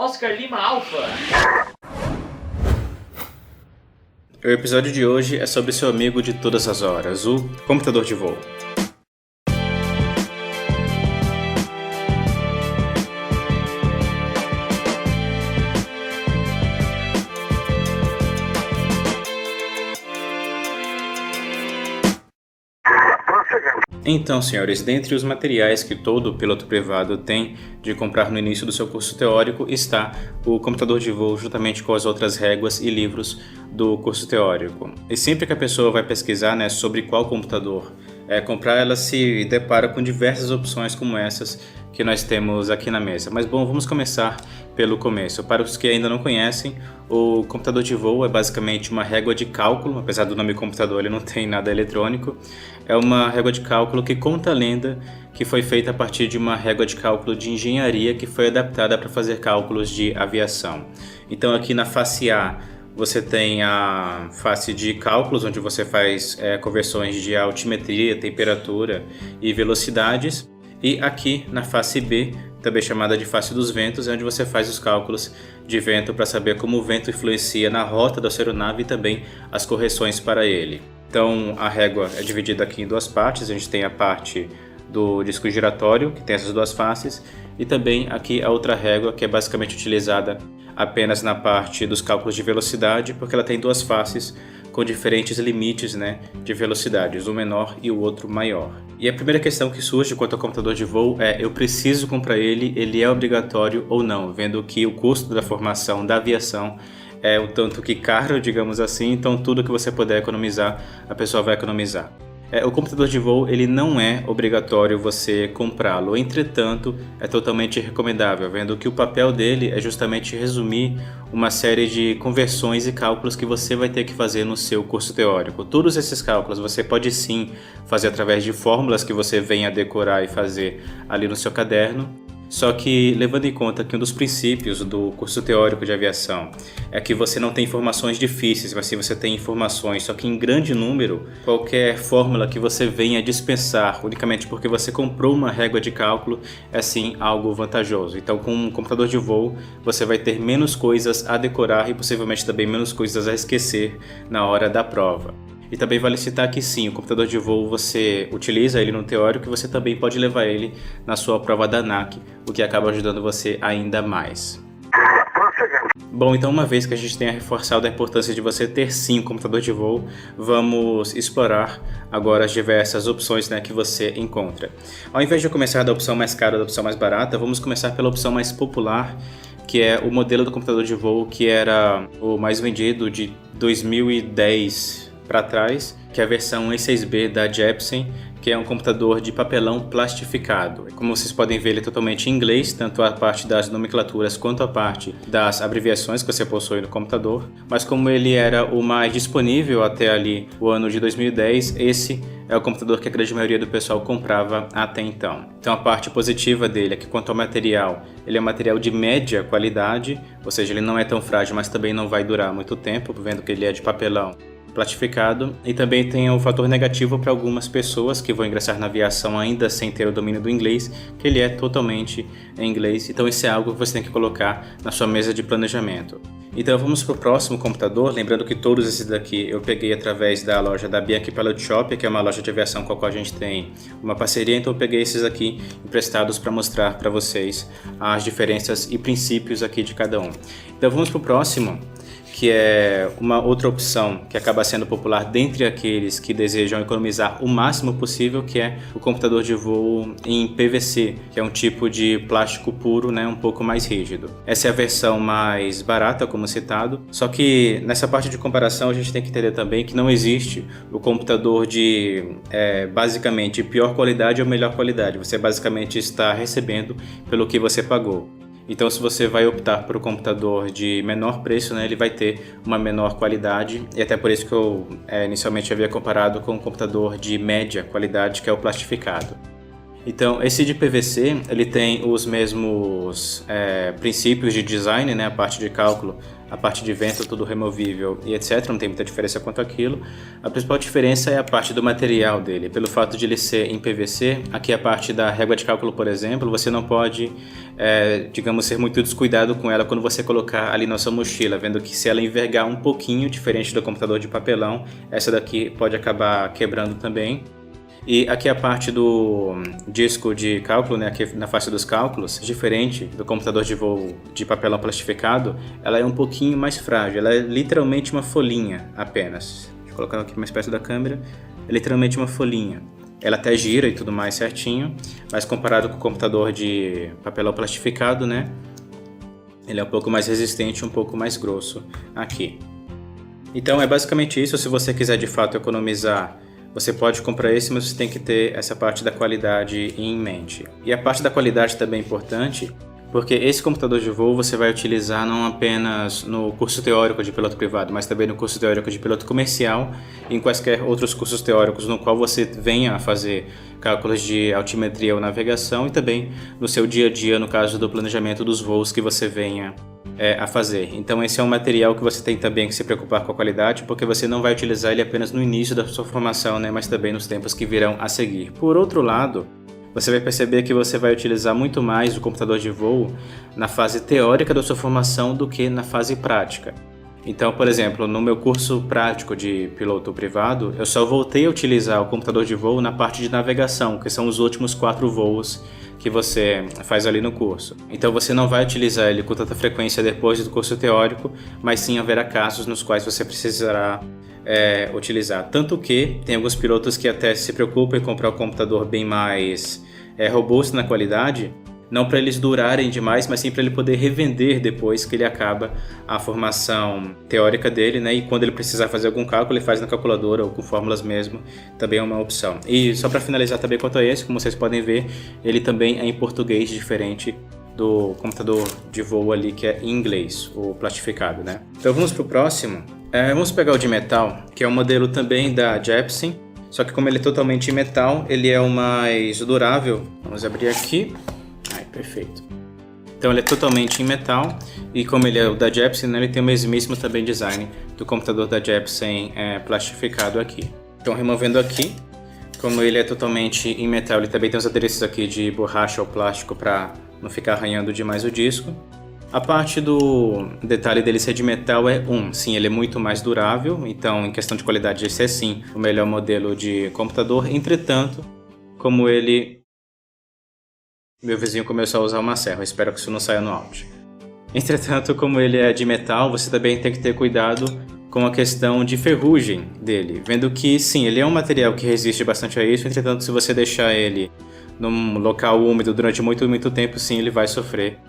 Oscar Lima Alpha. O episódio de hoje é sobre seu amigo de todas as horas, o computador de voo. Então, senhores, dentre os materiais que todo piloto privado tem de comprar no início do seu curso teórico está o computador de voo juntamente com as outras réguas e livros do curso teórico. E sempre que a pessoa vai pesquisar, sobre qual computador comprar, ela se depara com diversas opções como essas que nós temos aqui na mesa. Mas bom, vamos começar pelo começo. Para os que ainda não conhecem, o computador de voo é basicamente uma régua de cálculo, apesar do nome computador ele não tem nada eletrônico. É uma régua de cálculo que conta a lenda que foi feita a partir de uma régua de cálculo de engenharia que foi adaptada para fazer cálculos de aviação. Então aqui na face A você tem a face de cálculos, onde você faz conversões de altimetria, temperatura e velocidades. E aqui na face B, também chamada de face dos ventos, é onde você faz os cálculos de vento para saber como o vento influencia na rota da sua aeronave e também as correções para ele. Então a régua é dividida aqui em duas partes. A gente tem a parte do disco giratório, que tem essas duas faces, e também aqui a outra régua, que é basicamente utilizada apenas na parte dos cálculos de velocidade, porque ela tem duas faces com diferentes limites de velocidades, um menor e o outro maior. E a primeira questão que surge quanto ao computador de voo é: eu preciso comprar ele é obrigatório ou não? Vendo que o custo da formação da aviação é um tanto que caro, digamos assim, então tudo que você puder economizar, a pessoa vai economizar. O computador de voo ele não é obrigatório você comprá-lo, entretanto é totalmente recomendável, vendo que o papel dele é justamente resumir uma série de conversões e cálculos que você vai ter que fazer no seu curso teórico. Todos esses cálculos você pode sim fazer através de fórmulas que você venha decorar e fazer ali no seu caderno. Só que, levando em conta que um dos princípios do curso teórico de aviação é que você não tem informações difíceis, mas sim você tem informações, só que em grande número, qualquer fórmula que você venha dispensar unicamente porque você comprou uma régua de cálculo é sim algo vantajoso. Então, com um computador de voo, você vai ter menos coisas a decorar e possivelmente também menos coisas a esquecer na hora da prova. E também vale citar que sim, o computador de voo você utiliza ele no teórico e você também pode levar ele na sua prova da ANAC, o que acaba ajudando você ainda mais. Bom, então uma vez que a gente tenha reforçado a importância de você ter sim um computador de voo, vamos explorar agora as diversas opções que você encontra. Ao invés de começar da opção mais cara ou da opção mais barata, vamos começar pela opção mais popular, que é o modelo do computador de voo que era o mais vendido de 2010 para trás, que é a versão E6B da Jepsen, que é um computador de papelão plastificado. Como vocês podem ver, ele é totalmente em inglês, tanto a parte das nomenclaturas quanto a parte das abreviações que você possui no computador. Mas como ele era o mais disponível até ali o ano de 2010, esse é o computador que a grande maioria do pessoal comprava até então. Então a parte positiva dele é que quanto ao material, ele é um material de média qualidade, ou seja, ele não é tão frágil, mas também não vai durar muito tempo, vendo que ele é de papelão plastificado. E também tem um fator negativo para algumas pessoas que vão ingressar na aviação ainda sem ter o domínio do inglês, que ele é totalmente em inglês. Então isso é algo que você tem que colocar na sua mesa de planejamento. Então vamos para o próximo computador, lembrando que todos esses daqui eu peguei através da loja da Bianchi Pilot Shop, que é uma loja de aviação com a qual a gente tem uma parceria, então eu peguei esses aqui emprestados para mostrar para vocês as diferenças e princípios aqui de cada um. Então vamos para o próximo, que é uma outra opção que acaba sendo popular dentre aqueles que desejam economizar o máximo possível, que é o computador de voo em PVC, que é um tipo de plástico puro, um pouco mais rígido. Essa é a versão mais barata, como citado, só que nessa parte de comparação a gente tem que entender também que não existe o computador de basicamente pior qualidade ou melhor qualidade. Você basicamente está recebendo pelo que você pagou. Então, se você vai optar por um computador de menor preço, ele vai ter uma menor qualidade, e até por isso que eu inicialmente havia comparado com um computador de média qualidade, que é o plastificado. Então, esse de PVC, ele tem os mesmos princípios de design, né? A parte de cálculo, a parte de vento, tudo removível e etc. Não tem muita diferença quanto àquilo. A principal diferença é a parte do material dele. Pelo fato de ele ser em PVC, aqui a parte da régua de cálculo, por exemplo, você não pode, digamos, ser muito descuidado com ela quando você colocar ali na sua mochila, vendo que se ela envergar um pouquinho, diferente do computador de papelão, essa daqui pode acabar quebrando também. E aqui a parte do disco de cálculo, né, aqui na face dos cálculos, diferente do computador de voo de papelão plastificado, ela é um pouquinho mais frágil, ela é literalmente uma folhinha apenas. Deixa eu colocar aqui mais perto da câmera, é literalmente uma folhinha. Ela até gira e tudo mais certinho, mas comparado com o computador de papelão plastificado, né, ele é um pouco mais resistente, um pouco mais grosso aqui. Então é basicamente isso. Se você quiser de fato economizar, você pode comprar esse, mas você tem que ter essa parte da qualidade em mente. E a parte da qualidade também é importante, porque esse computador de voo você vai utilizar não apenas no curso teórico de piloto privado, mas também no curso teórico de piloto comercial e em quaisquer outros cursos teóricos no qual você venha a fazer cálculos de altimetria ou navegação, e também no seu dia a dia, no caso do planejamento dos voos que você venha a fazer. Então esse é um material que você tem também que se preocupar com a qualidade, porque você não vai utilizar ele apenas no início da sua formação, né, mas também nos tempos que virão a seguir. Por outro lado, você vai perceber que você vai utilizar muito mais o computador de voo na fase teórica da sua formação do que na fase prática. Então, por exemplo, no meu curso prático de piloto privado, eu só voltei a utilizar o computador de voo na parte de navegação, que são os últimos 4 voos que você faz ali no curso. Então você não vai utilizar ele com tanta frequência depois do curso teórico, mas sim haverá casos nos quais você precisará utilizar. Tanto que tem alguns pilotos que até se preocupam em comprar um computador bem mais robusto na qualidade, não para eles durarem demais, mas sim para ele poder revender depois que ele acaba a formação teórica dele, né? E quando ele precisar fazer algum cálculo, ele faz na calculadora ou com fórmulas mesmo, também é uma opção. E só para finalizar também quanto a esse, como vocês podem ver, ele também é em português, diferente do computador de voo ali que é em inglês, o plastificado, né? Então vamos para o próximo. Vamos pegar o de metal, que é um modelo também da Jeppesen, só que como ele é totalmente em metal, ele é o mais durável. Vamos abrir aqui. Perfeito. Então ele é totalmente em metal e como ele é o da Jeppesen, né, ele tem o mesmíssimo também design do computador da Jeppesen plastificado aqui. Então removendo aqui, como ele é totalmente em metal, ele também tem os adereços aqui de borracha ou plástico para não ficar arranhando demais o disco. A parte do detalhe dele ser de metal sim, ele é muito mais durável, então em questão de qualidade esse é sim o melhor modelo de computador. Entretanto, como ele... Meu vizinho começou a usar uma serra, eu espero que isso não saia no áudio. Entretanto, como ele é de metal, você também tem que ter cuidado com a questão de ferrugem dele. Vendo que, sim, ele é um material que resiste bastante a isso, entretanto, se você deixar ele num local úmido durante muito, muito tempo, sim, ele vai sofrer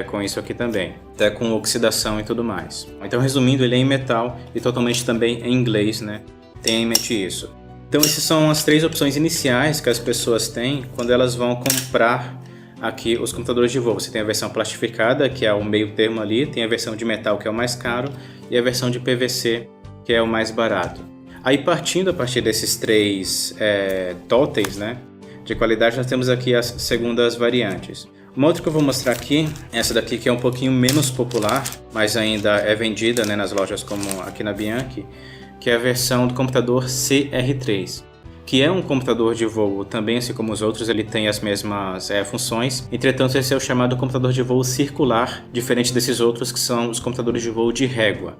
com isso aqui também. Até com oxidação e tudo mais. Então, resumindo, ele é em metal e totalmente também em inglês, né? Tenha em mente isso. Então, essas são as 3 opções iniciais que as pessoas têm quando elas vão comprar aqui os computadores de voo. Você tem a versão plastificada, que é o meio termo ali, tem a versão de metal, que é o mais caro, e a versão de PVC, que é o mais barato. Aí partindo a partir desses 3 totens, né, de qualidade, nós temos aqui as segundas variantes. Uma outra que eu vou mostrar aqui, essa daqui que é um pouquinho menos popular, mas ainda é vendida, né, nas lojas como aqui na Bianchi, que é a versão do computador CR3. Que é um computador de voo também, assim como os outros, ele tem as mesmas funções. Entretanto, esse é o chamado computador de voo circular, diferente desses outros que são os computadores de voo de régua.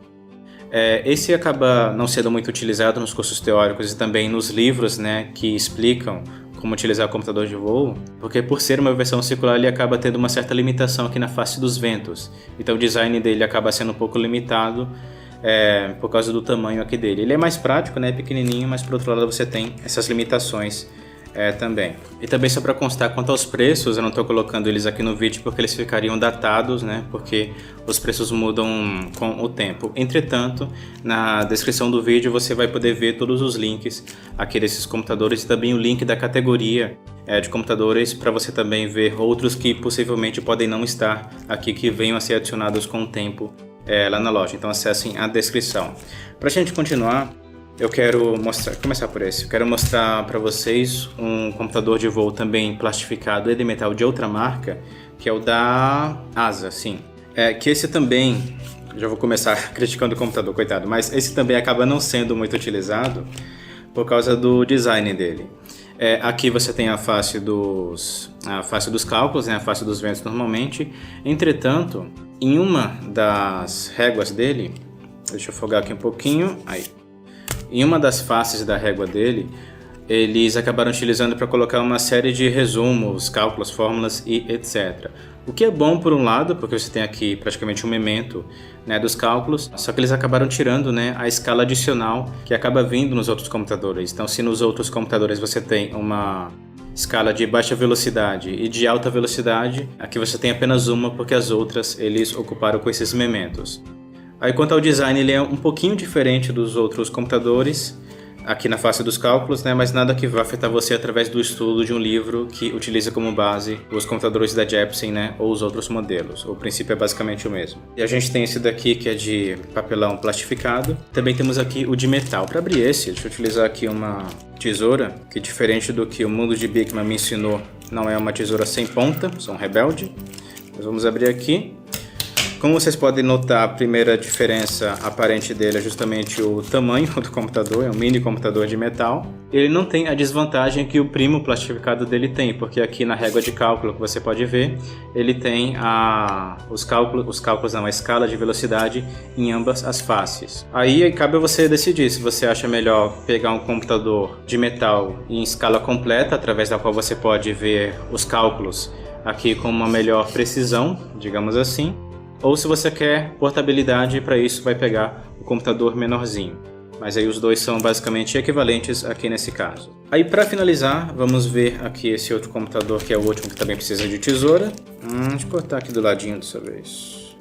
Esse acaba não sendo muito utilizado nos cursos teóricos e também nos livros, né, que explicam como utilizar o computador de voo, porque por ser uma versão circular ele acaba tendo uma certa limitação aqui na face dos ventos. Então o design dele acaba sendo um pouco limitado por causa do tamanho aqui dele. Ele é mais prático, né, pequenininho, mas por outro lado você tem essas limitações também. E também só para constar quanto aos preços, eu não estou colocando eles aqui no vídeo porque eles ficariam datados, né, porque os preços mudam com o tempo. Entretanto, na descrição do vídeo você vai poder ver todos os links aqui desses computadores e também o link da categoria de computadores para você também ver outros que possivelmente podem não estar aqui, que venham a ser adicionados com o tempo lá na loja. Então acessem a descrição. Para a gente continuar, eu quero começar por esse. Eu quero mostrar para vocês um computador de voo também plastificado e de metal de outra marca, que é o da ASA, sim. Que esse também, já vou começar criticando o computador, coitado, mas esse também acaba não sendo muito utilizado por causa do design dele. Aqui você tem a face dos cálculos, né, a face dos ventos normalmente. Entretanto, em uma das réguas dele, deixa eu folgar aqui um pouquinho, aí. Em uma das faces da régua dele, eles acabaram utilizando para colocar uma série de resumos, cálculos, fórmulas e etc. O que é bom por um lado, porque você tem aqui praticamente um memento, né, dos cálculos, só que eles acabaram tirando, né, a escala adicional que acaba vindo nos outros computadores. Então, se nos outros computadores você tem uma escala de baixa velocidade e de alta velocidade, aqui você tem apenas uma, porque as outras eles ocuparam com esses mementos. Aí, quanto ao design, ele é um pouquinho diferente dos outros computadores, aqui na face dos cálculos, né, mas nada que vá afetar você através do estudo de um livro que utiliza como base os computadores da Jepsen, né, ou os outros modelos. O princípio é basicamente o mesmo. E a gente tem esse daqui que é de papelão plastificado. Também temos aqui o de metal. Para abrir esse, deixa eu utilizar aqui uma tesoura, que diferente do que o mundo de Beckman me ensinou, não é uma tesoura sem ponta, sou um rebelde. Nós vamos abrir aqui. Como vocês podem notar, a primeira diferença aparente dele é justamente o tamanho do computador, é um mini computador de metal. Ele não tem a desvantagem que o primo plastificado dele tem, porque aqui na régua de cálculo que você pode ver, ele tem a escala de velocidade em ambas as faces. Aí cabe a você decidir se você acha melhor pegar um computador de metal em escala completa, através da qual você pode ver os cálculos aqui com uma melhor precisão, digamos assim. Ou se você quer portabilidade, para isso vai pegar o computador menorzinho. Mas aí os dois são basicamente equivalentes aqui nesse caso. Aí para finalizar, vamos ver aqui esse outro computador que é o último que também precisa de tesoura. Deixa eu cortar aqui do ladinho dessa vez.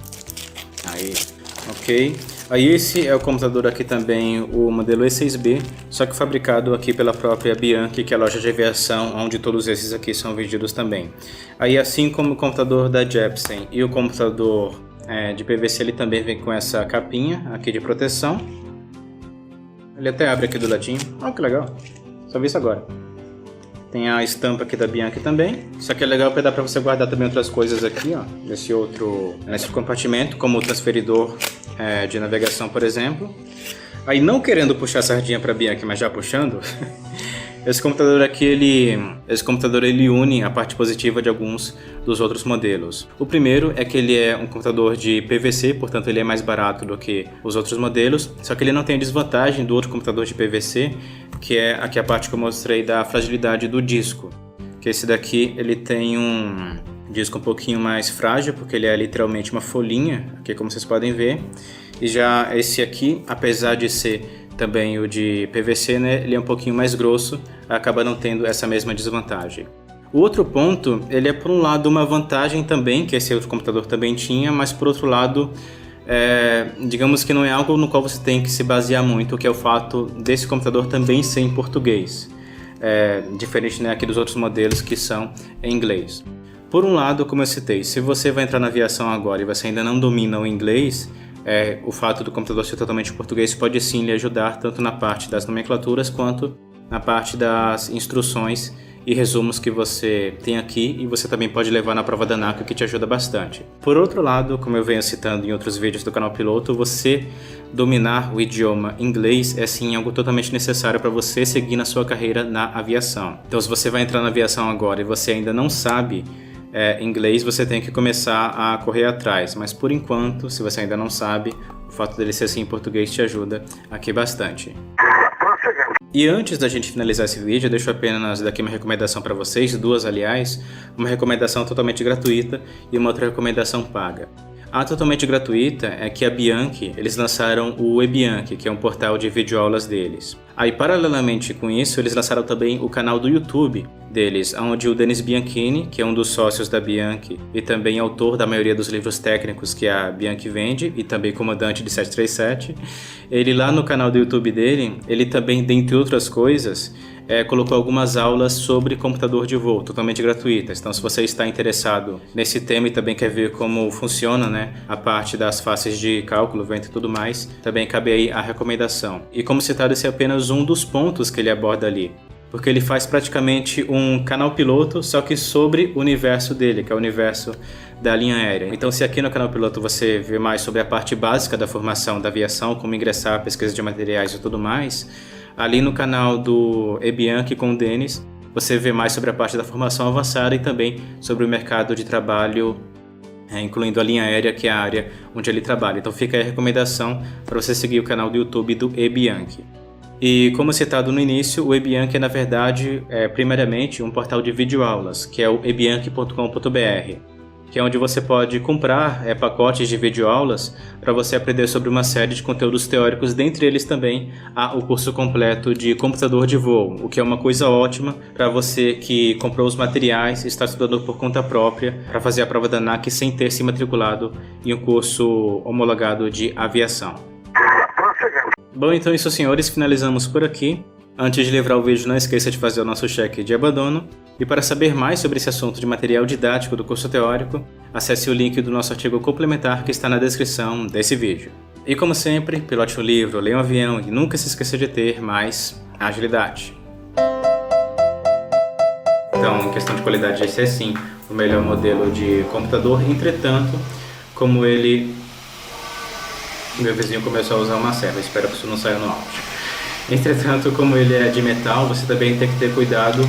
Aí, ok. Aí esse é o computador aqui também, o modelo E6B, só que fabricado aqui pela própria Bianchi, que é a loja de aviação, onde todos esses aqui são vendidos também. Aí assim como o computador da Jepsen e o computador de PVC, ele também vem com essa capinha aqui de proteção. Ele até abre aqui do ladinho. Olha que legal, só vi isso agora. Tem a estampa aqui da Bianchi também. Isso aqui é legal porque dá para você guardar também outras coisas aqui, ó, nesse compartimento, como o transferidor de navegação, por exemplo. Aí, não querendo puxar a sardinha para a Bianchi, mas já puxando, esse computador aqui, ele une a parte positiva de alguns dos outros modelos. O primeiro é que ele é um computador de PVC, portanto ele é mais barato do que os outros modelos, só que ele não tem a desvantagem do outro computador de PVC, que é aqui a parte que eu mostrei da fragilidade do disco. Que esse daqui, ele tem um disco um pouquinho mais frágil, porque ele é literalmente uma folhinha, aqui como vocês podem ver. E já esse aqui, apesar de ser também o de PVC, né, ele é um pouquinho mais grosso, acaba não tendo essa mesma desvantagem. O outro ponto, ele é por um lado uma vantagem também, que esse outro computador também tinha, mas por outro lado, digamos que não é algo no qual você tem que se basear muito, que é o fato desse computador também ser em português, diferente, né, aqui dos outros modelos que são em inglês. Por um lado, como eu citei, se você vai entrar na aviação agora e você ainda não domina o inglês, o fato do computador ser totalmente em português pode sim lhe ajudar tanto na parte das nomenclaturas quanto na parte das instruções e resumos que você tem aqui, e você também pode levar na prova da ANAC, que te ajuda bastante. Por outro lado, como eu venho citando em outros vídeos do canal Piloto, você dominar o idioma inglês é sim algo totalmente necessário para você seguir na sua carreira na aviação. Então, se você vai entrar na aviação agora e você ainda não sabe inglês, você tem que começar a correr atrás, mas por enquanto, se você ainda não sabe, o fato dele ser assim em português te ajuda aqui bastante. E antes da gente finalizar esse vídeo, eu deixo apenas daqui uma recomendação para vocês, duas aliás, uma recomendação totalmente gratuita e uma outra recomendação paga. A totalmente gratuita é que a Bianchi, eles lançaram o eBianchi, que é um portal de videoaulas deles. Aí, paralelamente com isso, eles lançaram também o canal do YouTube deles, onde o Denis Bianchini, que é um dos sócios da Bianchi e também autor da maioria dos livros técnicos que a Bianchi vende e também comandante de 737, ele lá no canal do YouTube dele, ele também, dentre outras coisas, colocou algumas aulas sobre computador de voo, totalmente gratuitas. Então, se você está interessado nesse tema e também quer ver como funciona, né, a parte das faces de cálculo, vento e tudo mais, também cabe aí a recomendação. E como citado, esse é apenas um dos pontos que ele aborda ali, porque ele faz praticamente um canal piloto, só que sobre o universo dele, que é o universo da linha aérea. Então, se aqui no canal piloto você vê mais sobre a parte básica da formação da aviação, como ingressar, pesquisa de materiais e tudo mais, ali no canal do Ebianchi com o Denis, você vê mais sobre a parte da formação avançada e também sobre o mercado de trabalho, incluindo a linha aérea, que é a área onde ele trabalha. Então fica aí a recomendação para você seguir o canal do YouTube do Ebianchi. E como citado no início, o Ebianchi é na verdade, primariamente, um portal de videoaulas, que é o ebianchi.com.br, que é onde você pode comprar pacotes de videoaulas para você aprender sobre uma série de conteúdos teóricos, dentre eles também há o curso completo de computador de voo, o que é uma coisa ótima para você que comprou os materiais e está estudando por conta própria para fazer a prova da ANAC sem ter se matriculado em um curso homologado de aviação. Bom, então isso, senhores, finalizamos por aqui. Antes de livrar o vídeo, não esqueça de fazer o nosso check de abandono. E para saber mais sobre esse assunto de material didático do curso teórico, acesse o link do nosso artigo complementar que está na descrição desse vídeo. E como sempre, pilote um livro, leia um avião e nunca se esqueça de ter mais agilidade. Então, em questão de qualidade, esse é sim o melhor modelo de computador. Entretanto, como ele... Meu vizinho começou a usar uma serra, espero que isso não saia no áudio. Entretanto, como ele é de metal, você também tem que ter cuidado